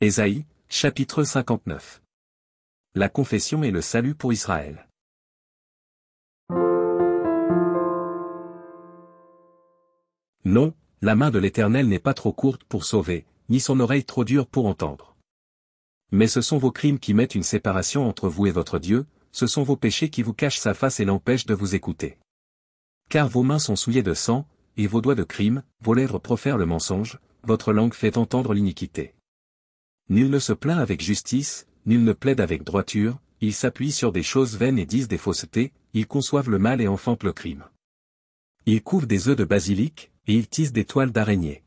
Ésaïe, chapitre 59. La confession et le salut pour Israël. Non, la main de l'Éternel n'est pas trop courte pour sauver, ni son oreille trop dure pour entendre. Mais ce sont vos crimes qui mettent une séparation entre vous et votre Dieu, ce sont vos péchés qui vous cachent sa face et l'empêchent de vous écouter. Car vos mains sont souillées de sang, et vos doigts de crime, vos lèvres profèrent le mensonge, votre langue fait entendre l'iniquité. Nul ne se plaint avec justice, nul ne plaide avec droiture, ils s'appuient sur des choses vaines et disent des faussetés, ils conçoivent le mal et enfantent le crime. Ils couvent des œufs de basilic, et ils tissent des toiles d'araignée.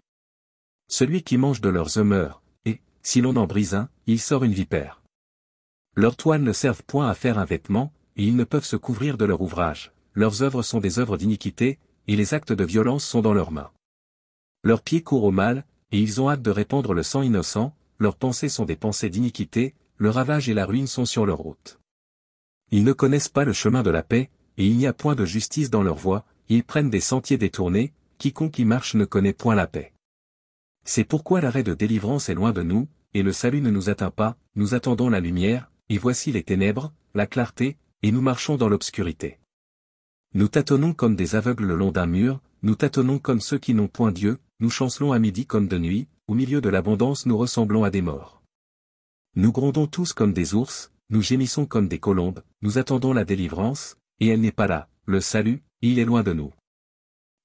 Celui qui mange de leurs œufs meurt, et, si l'on en brise un, il sort une vipère. Leurs toiles ne servent point à faire un vêtement, et ils ne peuvent se couvrir de leur ouvrage, leurs œuvres sont des œuvres d'iniquité, et les actes de violence sont dans leurs mains. Leurs pieds courent au mal, et ils ont hâte de répandre le sang innocent, leurs pensées sont des pensées d'iniquité, le ravage et la ruine sont sur leur route. Ils ne connaissent pas le chemin de la paix, et il n'y a point de justice dans leur voie, ils prennent des sentiers détournés, quiconque y marche ne connaît point la paix. C'est pourquoi l'arrêt de délivrance est loin de nous, et le salut ne nous atteint pas, nous attendons la lumière, et voici les ténèbres, la clarté, et nous marchons dans l'obscurité. Nous tâtonnons comme des aveugles le long d'un mur, nous tâtonnons comme ceux qui n'ont point Dieu, nous chancelons à midi comme de nuit, au milieu de l'abondance nous ressemblons à des morts. Nous grondons tous comme des ours, nous gémissons comme des colombes, nous attendons la délivrance, et elle n'est pas là, le salut, il est loin de nous.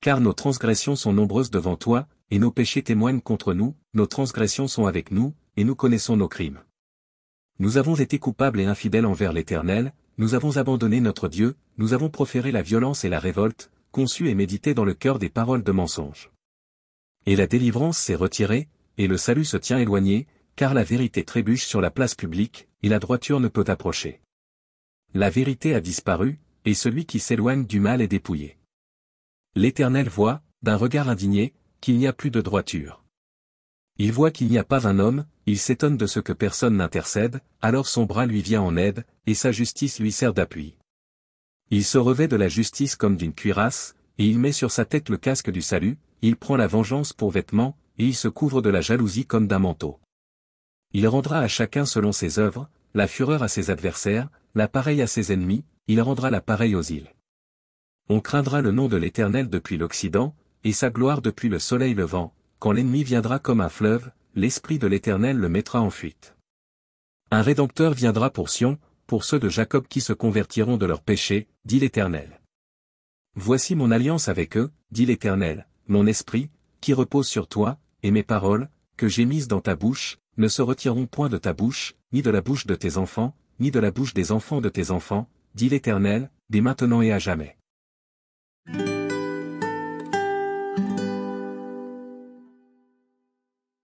Car nos transgressions sont nombreuses devant toi, et nos péchés témoignent contre nous, nos transgressions sont avec nous, et nous connaissons nos crimes. Nous avons été coupables et infidèles envers l'Éternel, nous avons abandonné notre Dieu, nous avons proféré la violence et la révolte, conçu et médité dans le cœur des paroles de mensonge. Et la délivrance s'est retirée, et le salut se tient éloigné, car la vérité trébuche sur la place publique, et la droiture ne peut approcher. La vérité a disparu, et celui qui s'éloigne du mal est dépouillé. L'Éternel voit, d'un regard indigné, qu'il n'y a plus de droiture. Il voit qu'il n'y a pas un homme, il s'étonne de ce que personne n'intercède, alors son bras lui vient en aide, et sa justice lui sert d'appui. Il se revêt de la justice comme d'une cuirasse, et il met sur sa tête le casque du salut, il prend la vengeance pour vêtement, et il se couvre de la jalousie comme d'un manteau. Il rendra à chacun selon ses œuvres, la fureur à ses adversaires, la pareille à ses ennemis, il rendra la pareille aux îles. On craindra le nom de l'Éternel depuis l'Occident, et sa gloire depuis le soleil levant, quand l'ennemi viendra comme un fleuve, l'Esprit de l'Éternel le mettra en fuite. Un Rédempteur viendra pour Sion, pour ceux de Jacob qui se convertiront de leurs péchés, dit l'Éternel. Voici mon alliance avec eux, dit l'Éternel, mon esprit, qui repose sur toi, et mes paroles, que j'ai mises dans ta bouche, ne se retireront point de ta bouche, ni de la bouche de tes enfants, ni de la bouche des enfants de tes enfants, dit l'Éternel, dès maintenant et à jamais.